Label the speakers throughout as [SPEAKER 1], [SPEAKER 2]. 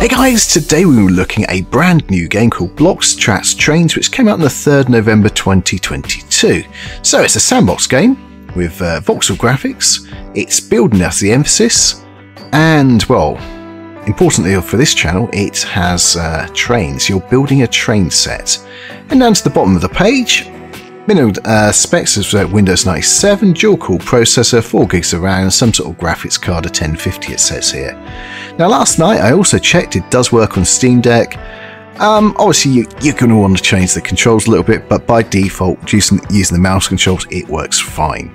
[SPEAKER 1] Hey guys, today we were looking at a brand new game called Blocks, Tracks, Trains, which came out on the 3rd November 2022. So it's a sandbox game with voxel graphics, it's building as the emphasis, and well, importantly for this channel, it has trains. You're building a train set. And down to the bottom of the page, minimum specs is Windows 97, dual-core processor, 4 gigs of RAM, and some sort of graphics card, a 1050 it says here. Now last night I also checked it does work on Steamdeck. Obviously you're going to want to change the controls a little bit, but by default using the mouse controls it works fine.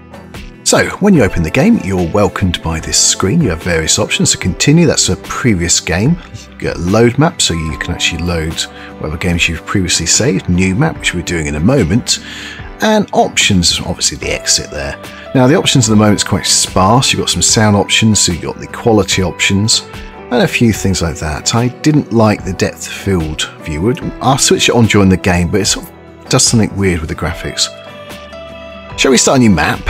[SPEAKER 1] So when you open the game you're welcomed by this screen. You have various options to continue, that's a previous game. You get a load map so you can actually load whatever games you've previously saved, new map which we're doing in a moment, and options, obviously the exit there. Now the options at the moment is quite sparse. You've got some sound options, so you've got the quality options and a few things like that. I didn't like the depth of field view. I'll switch it on during the game, but it sort of does something weird with the graphics. Shall we start a new map?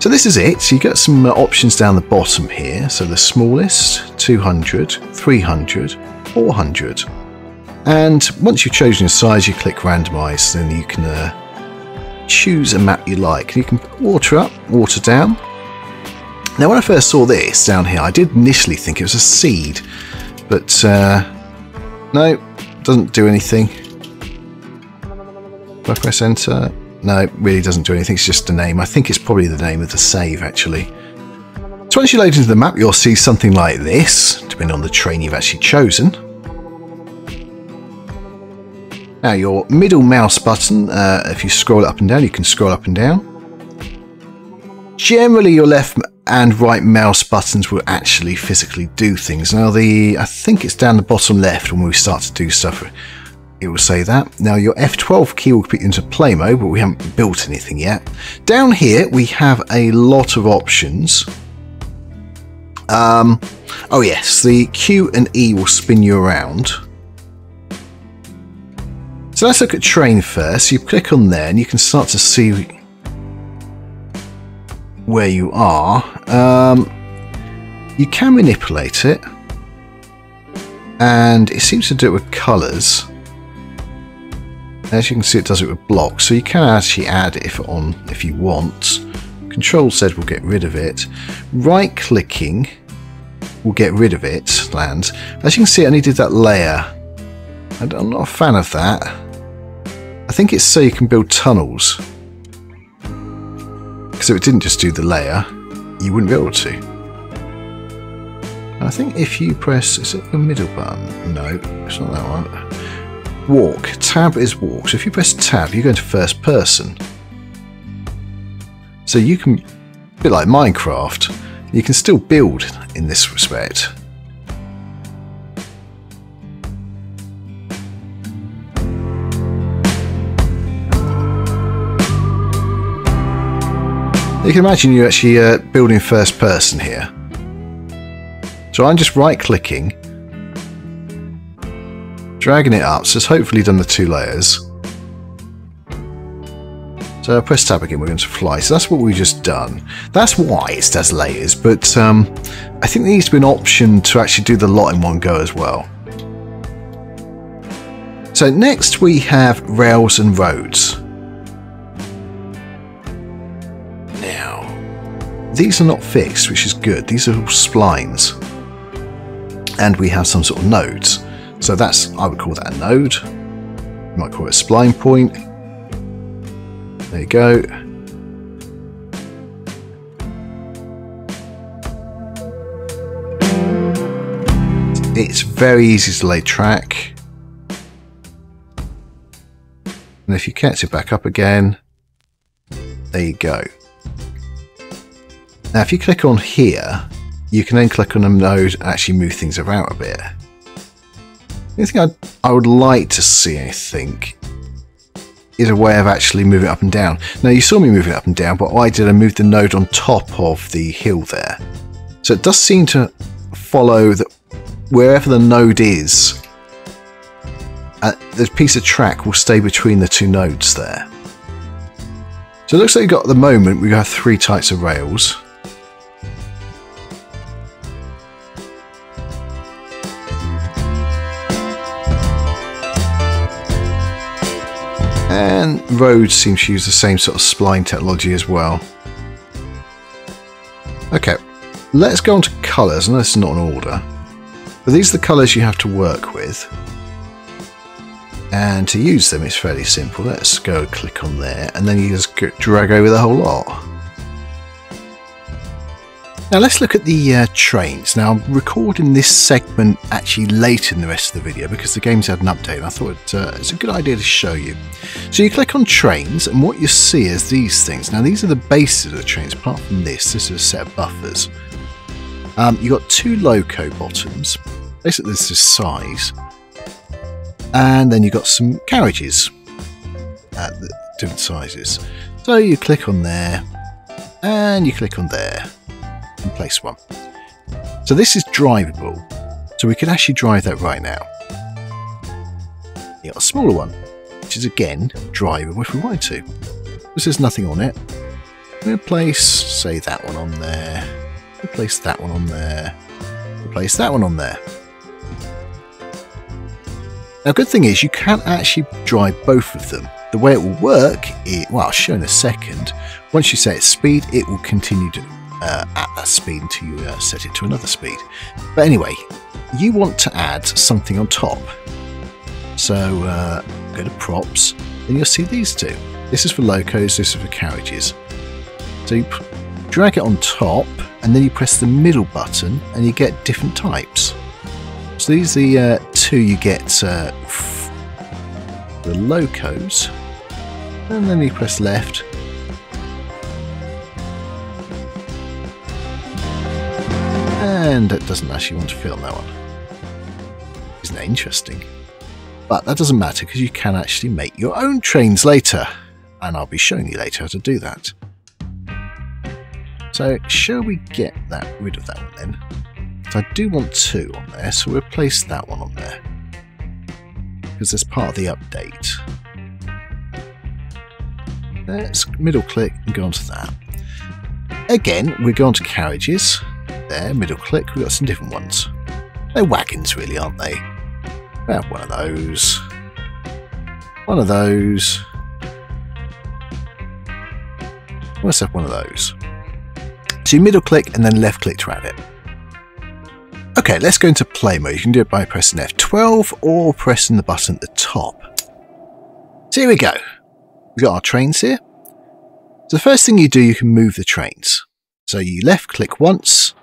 [SPEAKER 1] So this is it. So you get some options down the bottom here. So the smallest, 200, 300, 400. And once you've chosen your size, you click randomize, then you can choose a map you like. You can put water up, water down. Now when I first saw this down here, I did initially think it was a seed, but no, doesn't do anything. If I press enter, no, it really doesn't do anything, it's just a name. I think it's probably the name of the save actually. So once you load into the map, you'll see something like this, depending on the train you've actually chosen. Now your middle mouse button, if you scroll up and down, you can scroll up and down. Generally your left and right mouse buttons will actually physically do things. Now I think it's down the bottom left when we start to do stuff, it will say that. Now your F12 key will put you into play mode, but we haven't built anything yet. Down here we have a lot of options. Oh yes, the Q and E will spin you around. So let's look at train first. You click on there and you can start to see where you are. You can manipulate it, and it seems to do it with colours. As you can see, it does it with blocks, so you can actually add it if you want. Control Z will get rid of it. Right clicking will get rid of it. Land. As you can see, I only did that layer. I'm not a fan of that. I think it's so you can build tunnels. Because if it didn't just do the layer, you wouldn't be able to. I think if you press, is it the middle button? No, it's not that one. Walk. Tab is walk. So if you press tab, you go into first person. So you can, a bit like Minecraft, you can still build in this respect. You can imagine you're actually building first person here. So I'm just right clicking, dragging it up, so it's hopefully done the 2 layers. So I press tab again, we're going to fly. So that's what we've just done. That's why it does layers, but I think there needs to be an option to actually do the lot in one go as well. So next we have rails and roads. These are not fixed, which is good. These are all splines. And we have some sort of nodes. So that's, I would call that a node. You might call it a spline point. There you go. It's very easy to lay track. And if you catch it back up again, there you go. Now if you click on here, you can then click on a node and actually move things around a bit. The only thing I would like to see, I think, is a way of actually moving it up and down. Now you saw me moving it up and down, but I moved the node on top of the hill there. So it does seem to follow that wherever the node is, the piece of track will stay between the 2 nodes there. So it looks like you've got at the moment, we have 3 types of rails. And roads seem to use the same sort of spline technology as well. Okay, let's go on to colours. I know this is not an order, but these are the colours you have to work with. And to use them, it's fairly simple. Let's go click on there, and then you just drag over the whole lot. Now let's look at the trains. Now I'm recording this segment actually late in the rest of the video because the game's had an update, and I thought it's a good idea to show you. So you click on trains, and what you see is these things. Now these are the bases of the trains. Apart from this is a set of buffers. You've got two loco bottoms. Basically this is size. And then you've got some carriages at different sizes. So you click on there, and you click on there, and place one. So this is drivable. So we can actually drive that right now. You've got a smaller one, which is again drivable if we wanted to. Because there's nothing on it. We'll place, say, that one on there. We'll place that one on there. We'll place that one on there. Now, good thing is you can actually drive both of them. The way it will work is, well, I'll show in a second. Once you set its speed, it will continue to, at that speed until you set it to another speed. But anyway, you want to add something on top. So go to props, and you'll see these two. This is for locos, this is for carriages. So you drag it on top, and then you press the middle button, and you get different types. So these are the two you get the locos, and then you press left, and it doesn't actually want to film that one. Isn't that interesting? But that doesn't matter because you can actually make your own trains later, and I'll be showing you later how to do that. So shall we get rid of that one then? I do want two on there, so we'll place that one on there because that's part of the update. Let's middle click and go onto that. Again, we go onto carriages. There, middle click. We've got some different ones. They're wagons, really, aren't they? We have one of those. One of those. Let's have one of those. So you middle click and then left click to add it. Okay, let's go into play mode. You can do it by pressing F12 or pressing the button at the top. So here we go. We've got our trains here. So the first thing you do, you can move the trains. So you left click once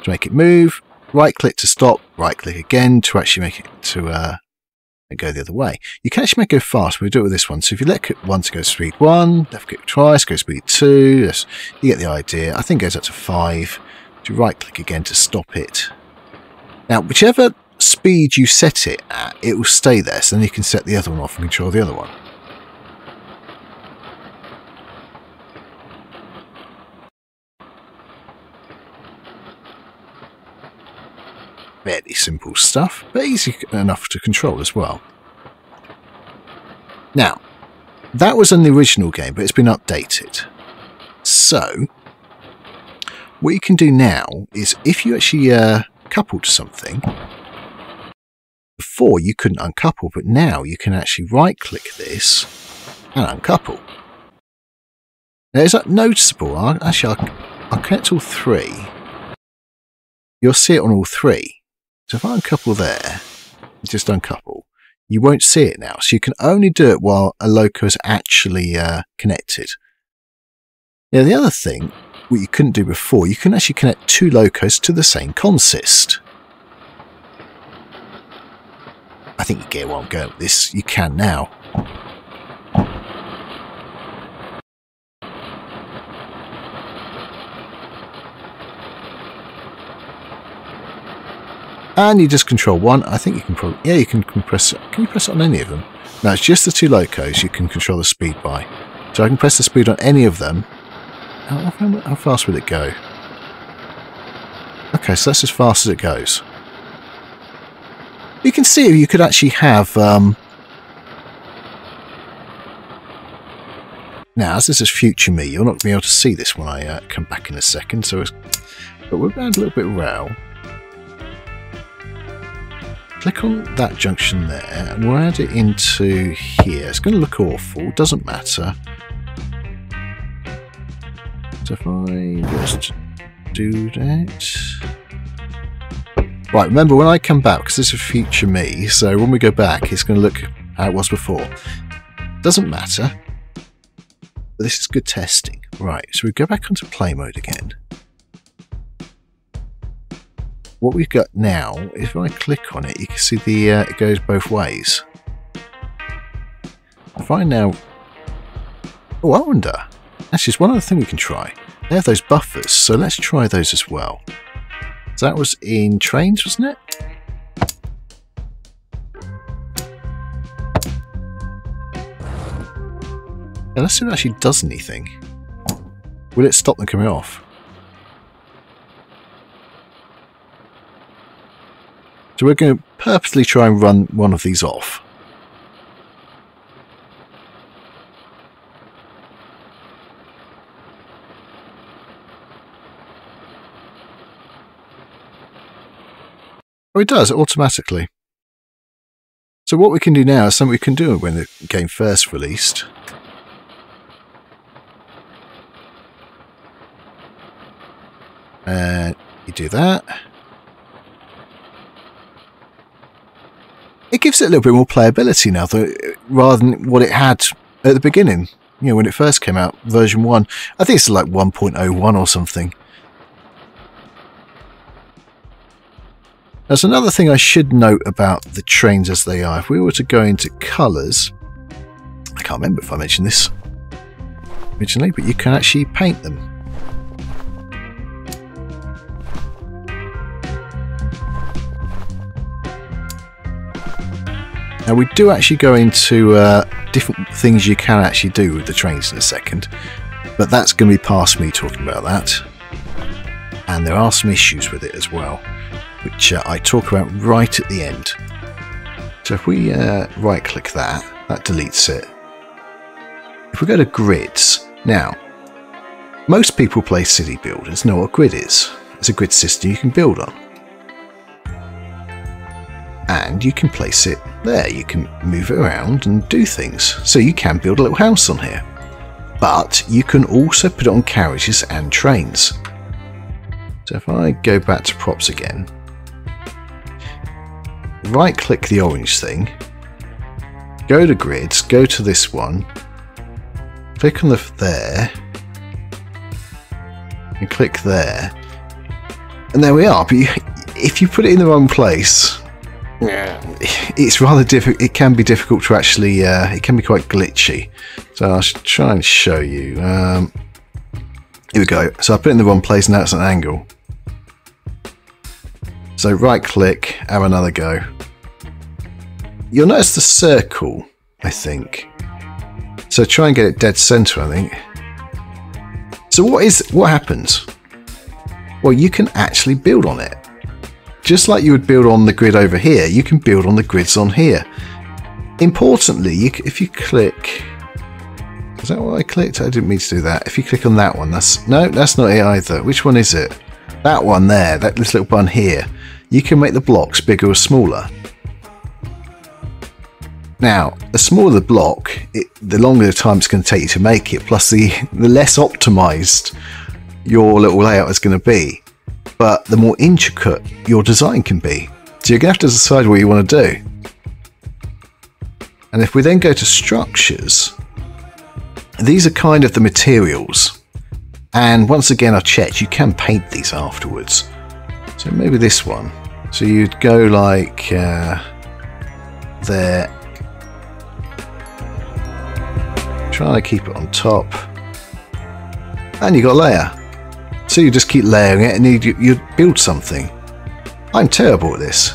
[SPEAKER 1] to make it move, right click to stop, right click again to actually make it to go the other way. You can actually make it go fast. We'll do it with this one. So if you left click once, it goes speed 1, left click twice, go speed 2. You get the idea. I think it goes up to 5. To right click again to stop it. Now, whichever speed you set it at, it will stay there, so then you can set the other one off and control the other one. Fairly simple stuff, but easy enough to control as well. Now, that was in the original game, but it's been updated. So, what you can do now is if you actually couple to something, before you couldn't uncouple, but now you can actually right click this and uncouple. Now is that noticeable? Actually, I'll connect all three. You'll see it on all three. So if I uncouple there, just uncouple, you won't see it now. So you can only do it while a loco is actually connected. Now the other thing, what you couldn't do before, you can actually connect two locos to the same consist. I think you get where I'm going with this. You can now. And you just control one. I think you can probably, yeah, you can press it. Can you press it on any of them? No, it's just the two locos you can control the speed by. So I can press the speed on any of them. How fast will it go? Okay, so that's as fast as it goes. You can see you could actually have... now, as this is future me, you're not going to be able to see this when I come back in a second. So, but we'll add a little bit of row. click on that junction there, and we'll add it into here. It's going to look awful, doesn't matter. So if I just do that. Right, remember when I come back, because this is future me, so when we go back, it's going to look how it was before. Doesn't matter. But this is good testing. Right, so we go back onto play mode again. What we've got now, if I click on it, you can see the it goes both ways. If I now... Oh, I wonder. Actually, there's one other thing we can try. They have those buffers, so let's try those as well. So that was in trains, wasn't it? Yeah, let's see if it actually does anything. Will it stop them coming off? So we're going to purposely try and run one of these off. Oh, it does, automatically. So what we can do now is something we can do when the game first released. You do that. It gives it a little bit more playability now, though, rather than what it had at the beginning. You know, when it first came out, version 1. I think it's like 1.01 or something. There's another thing I should note about the trains as they are. If we were to go into colours, I can't remember if I mentioned this originally, but you can actually paint them. Now we do actually go into different things you can actually do with the trains in a second, but that's going to be past me talking about that. And there are some issues with it as well, which I talk about right at the end. So if we right click that, that deletes it. If we go to grids, now most people play city builders know what a grid is. It's a grid system you can build on. And you can place it there. You can move it around and do things. So you can build a little house on here. But you can also put it on carriages and trains. So if I go back to props again, right click the orange thing, go to grids, go to this one, click on the there, and click there. And there we are. But if you put it in the wrong place, it's rather difficult. It can be difficult to actually. It can be quite glitchy. So I'll try and show you. Here we go. So I put it in the wrong place, and now it's an angle. So right click, have another go. You'll notice the circle, I think. So try and get it dead center, I think. So what happens? Well, you can actually build on it. Just like you would build on the grid over here, you can build on the grids on here. Importantly, if you click... Is that what I clicked? I didn't mean to do that. If you click on that one, that's not it either. Which one is it? That one there, this little button here. You can make the blocks bigger or smaller. Now, the smaller the block, the longer the time it's going to take you to make it, plus the less optimized your little layout is going to be. But the more intricate your design can be. So you're going to have to decide what you want to do. And if we then go to structures, these are kind of the materials. And once again, I checked, you can paint these afterwards. So maybe this one. So you'd go like there. Try to keep it on top. And you got a layer. So you just keep layering it and you build something. I'm terrible at this.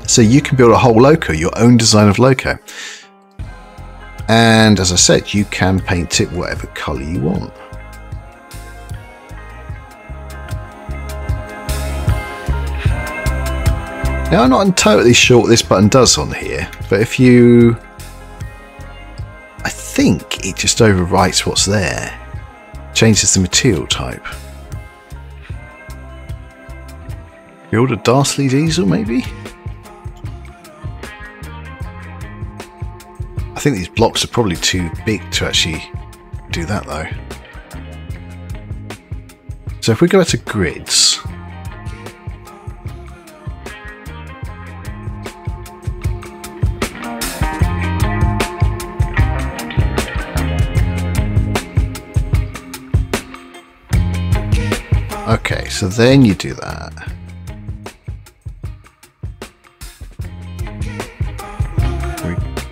[SPEAKER 1] So you can build a whole loco, your own design of loco. And as I said, you can paint it whatever colour you want. Now I'm not entirely sure what this button does on here, but if you... I think it just overwrites what's there. Changes the material type. Build a Darsley diesel, maybe? I think these blocks are probably too big to actually do that though. So if we go to grids, okay, so then you do that.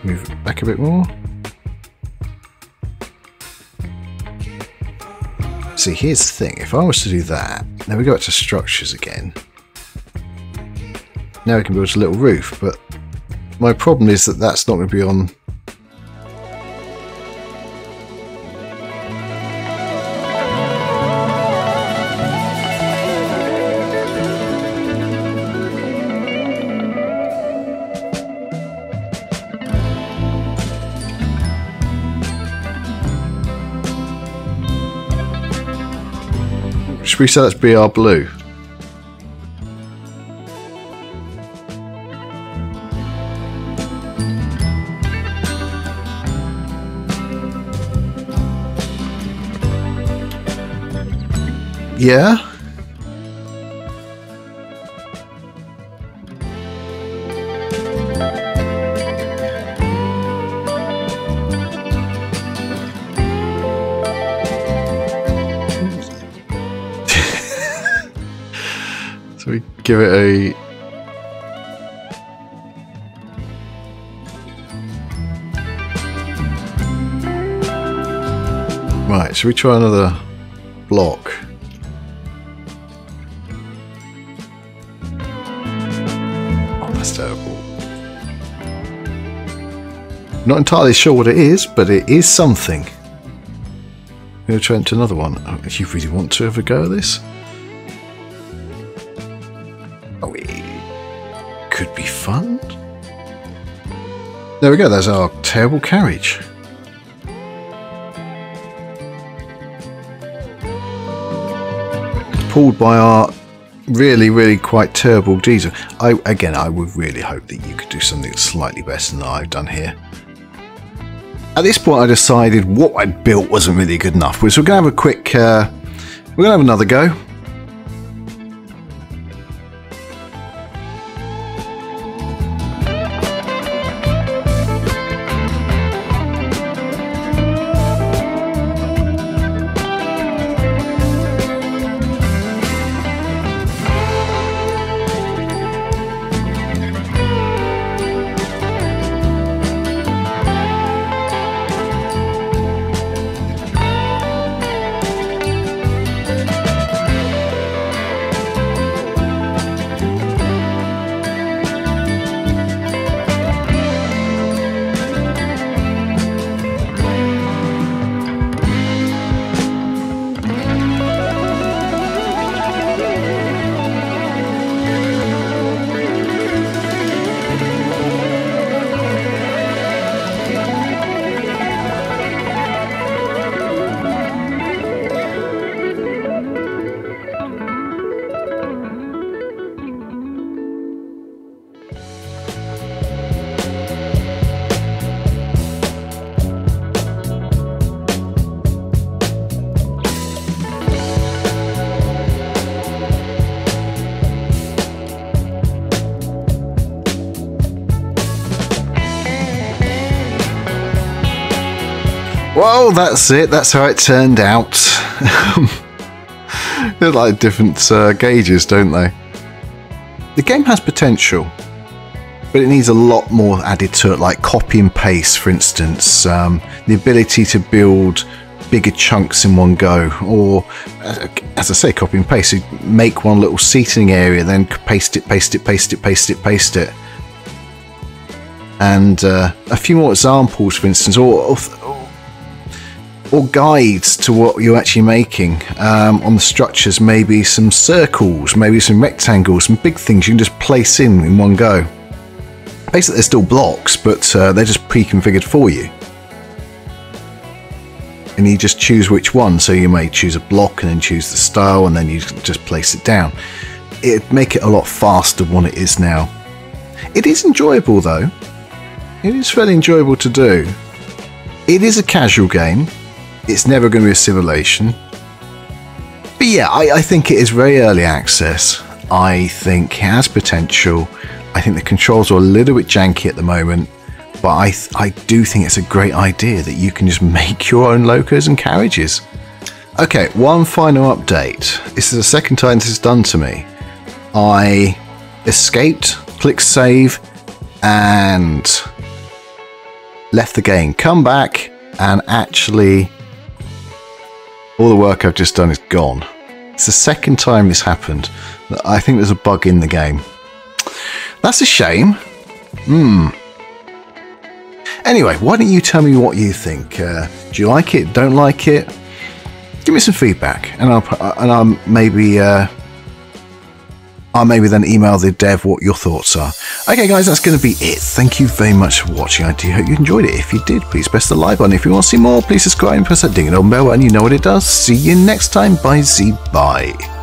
[SPEAKER 1] Move it back a bit more. See, here's the thing. If I was to do that, then we go back to structures again. Now we can build a little roof, but my problem is that that's not going to be on. Should we say let's be our blue? Yeah? So we give it a... Right, should we try another block? Oh, that's terrible. Not entirely sure what it is, but it is something. I'm going to try into another one. Oh, if you really want to have a go at this? Oh, it could be fun. There we go, there's our terrible carriage. Pulled by our really quite terrible diesel. I would really hope that you could do something slightly better than I've done here. At this point I decided what I'd built wasn't really good enough, so we're going to have a quick, we're going to have another go. Well, that's it. That's how it turned out. They're like different gauges, don't they? The game has potential, but it needs a lot more added to it, like copy and paste, for instance. The ability to build bigger chunks in one go, or, as I say, copy and paste. So make one little seating area, then paste it, paste it, paste it, paste it, paste it. And a few more examples, for instance, or guides to what you're actually making. On the structures, maybe some circles, maybe some rectangles, some big things you can just place in one go. Basically, they're still blocks, but they're just pre-configured for you. And you just choose which one. So you may choose a block and then choose the style, and then you just place it down. it'd make it a lot faster than what it is now. It is enjoyable though. It is fairly enjoyable to do. It is a casual game. It's never going to be a simulation. But yeah, I think it is very early access. I think it has potential. I think the controls are a little bit janky at the moment. But I do think it's a great idea that you can just make your own locos and carriages. Okay, one final update. This is the second time this is done to me. I escaped, clicked save, and left the game. Come back, and actually all the work I've just done is gone. It's the second time this happened. I think there's a bug in the game. That's a shame. Anyway, why don't you tell me what you think? Do you like it? Don't like it? Give me some feedback, and I'll maybe then email the dev what your thoughts are. Okay, guys, that's going to be it. Thank you very much for watching. I do hope you enjoyed it. If you did, please press the like button. If you want to see more, please subscribe and press that ding-a-dong bell, and you know what it does. See you next time. Bye.